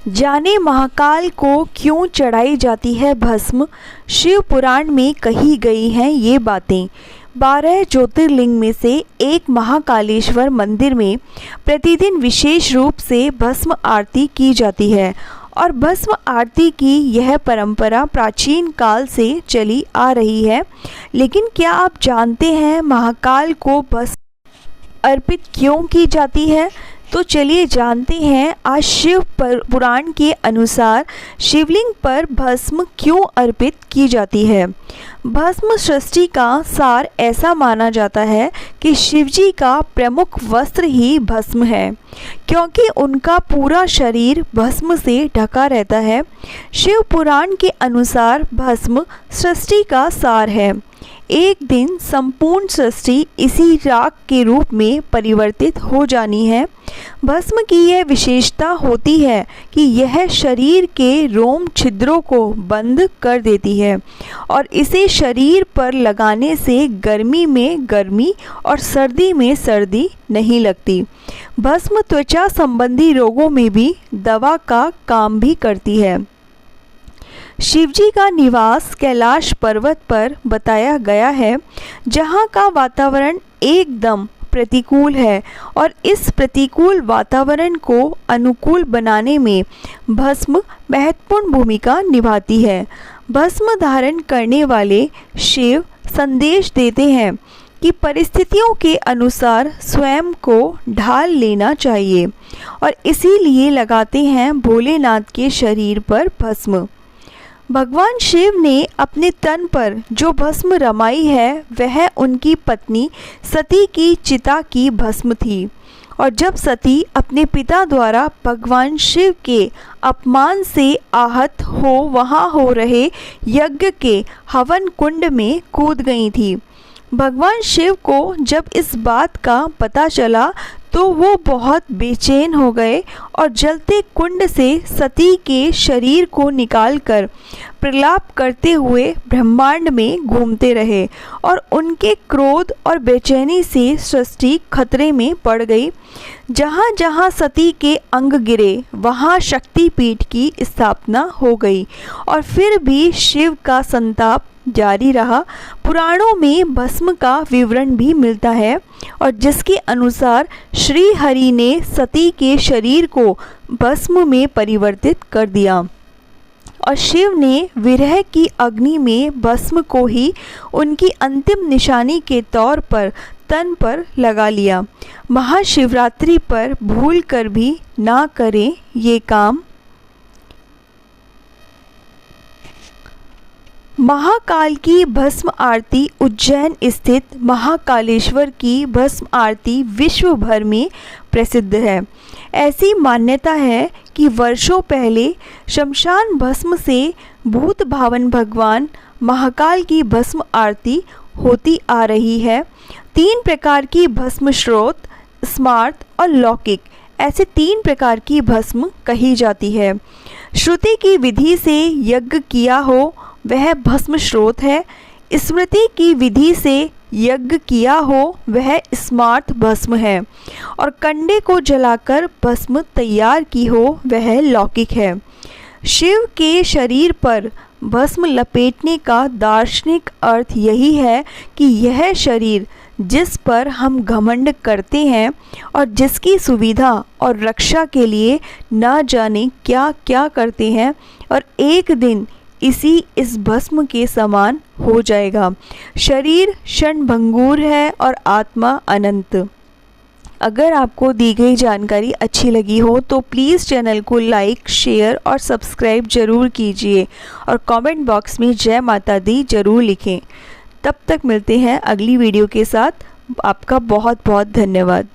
जाने महाकाल को क्यों चढ़ाई जाती है भस्म। शिव पुराण में कही गई हैं ये बातें। 12 ज्योतिर्लिंग में से एक महाकालेश्वर मंदिर में प्रतिदिन विशेष रूप से भस्म आरती की जाती है और भस्म आरती की यह परंपरा प्राचीन काल से चली आ रही है। लेकिन क्या आप जानते हैं महाकाल को भस्म अर्पित क्यों की जाती है? तो चलिए जानते हैं आज शिव पुराण के अनुसार शिवलिंग पर भस्म क्यों अर्पित की जाती है। भस्म सृष्टि का सार ऐसा माना जाता है कि शिवजी का प्रमुख वस्त्र ही भस्म है, क्योंकि उनका पूरा शरीर भस्म से ढका रहता है। शिव पुराण के अनुसार भस्म सृष्टि का सार है। एक दिन संपूर्ण सृष्टि इसी राख के रूप में परिवर्तित हो जानी है। भस्म की यह विशेषता होती है कि यह शरीर के रोम छिद्रों को बंद कर देती है और इसे शरीर पर लगाने से गर्मी में गर्मी और सर्दी में सर्दी नहीं लगती। भस्म त्वचा संबंधी रोगों में भी दवा का काम भी करती है। शिवजी का निवास कैलाश पर्वत पर बताया गया है, जहाँ का वातावरण एकदम प्रतिकूल है और इस प्रतिकूल वातावरण को अनुकूल बनाने में भस्म महत्वपूर्ण भूमिका निभाती है। भस्म धारण करने वाले शिव संदेश देते हैं कि परिस्थितियों के अनुसार स्वयं को ढाल लेना चाहिए और इसीलिए लगाते हैं भोलेनाथ के शरीर पर भस्म। भगवान शिव ने अपने तन पर जो भस्म रमाई है वह उनकी पत्नी सती की चिता की भस्म थी और जब सती अपने पिता द्वारा भगवान शिव के अपमान से आहत हो वहाँ हो रहे यज्ञ के हवन कुंड में कूद गई थी। भगवान शिव को जब इस बात का पता चला तो वो बहुत बेचैन हो गए और जलते कुंड से सती के शरीर को निकालकर प्रलाप करते हुए ब्रह्मांड में घूमते रहे और उनके क्रोध और बेचैनी से सृष्टि खतरे में पड़ गई। जहाँ जहाँ सती के अंग गिरे वहाँ शक्तिपीठ की स्थापना हो गई और फिर भी शिव का संताप जारी रहा। पुराणों में भस्म का विवरण भी मिलता है और जिसके अनुसार श्री हरि ने सती के शरीर को भस्म में परिवर्तित कर दिया और शिव ने विरह की अग्नि में भस्म को ही उनकी अंतिम निशानी के तौर पर तन पर लगा लिया। महाशिवरात्रि पर भूल कर भी ना करें ये काम। महाकाल की भस्म आरती उज्जैन स्थित महाकालेश्वर की भस्म आरती विश्व भर में प्रसिद्ध है। ऐसी मान्यता है कि वर्षों पहले शमशान भस्म से भूत भावन भगवान महाकाल की भस्म आरती होती आ रही है। 3 प्रकार की भस्म स्रोत, स्मार्त और लौकिक, ऐसे 3 प्रकार की भस्म कही जाती है। श्रुति की विधि से यज्ञ किया हो वह भस्म स्रोत है। स्मृति की विधि से यज्ञ किया हो वह स्मार्त भस्म है और कंडे को जलाकर भस्म तैयार की हो वह लौकिक है। शिव के शरीर पर भस्म लपेटने का दार्शनिक अर्थ यही है कि यह शरीर जिस पर हम घमंड करते हैं और जिसकी सुविधा और रक्षा के लिए न जाने क्या क्या करते हैं और एक दिन इस भस्म के समान हो जाएगा। शरीर क्षणभंगुर है और आत्मा अनंत। अगर आपको दी गई जानकारी अच्छी लगी हो तो प्लीज़ चैनल को लाइक, शेयर और सब्सक्राइब ज़रूर कीजिए और कमेंट बॉक्स में जय माता दी ज़रूर लिखें। तब तक मिलते हैं अगली वीडियो के साथ। आपका बहुत बहुत धन्यवाद।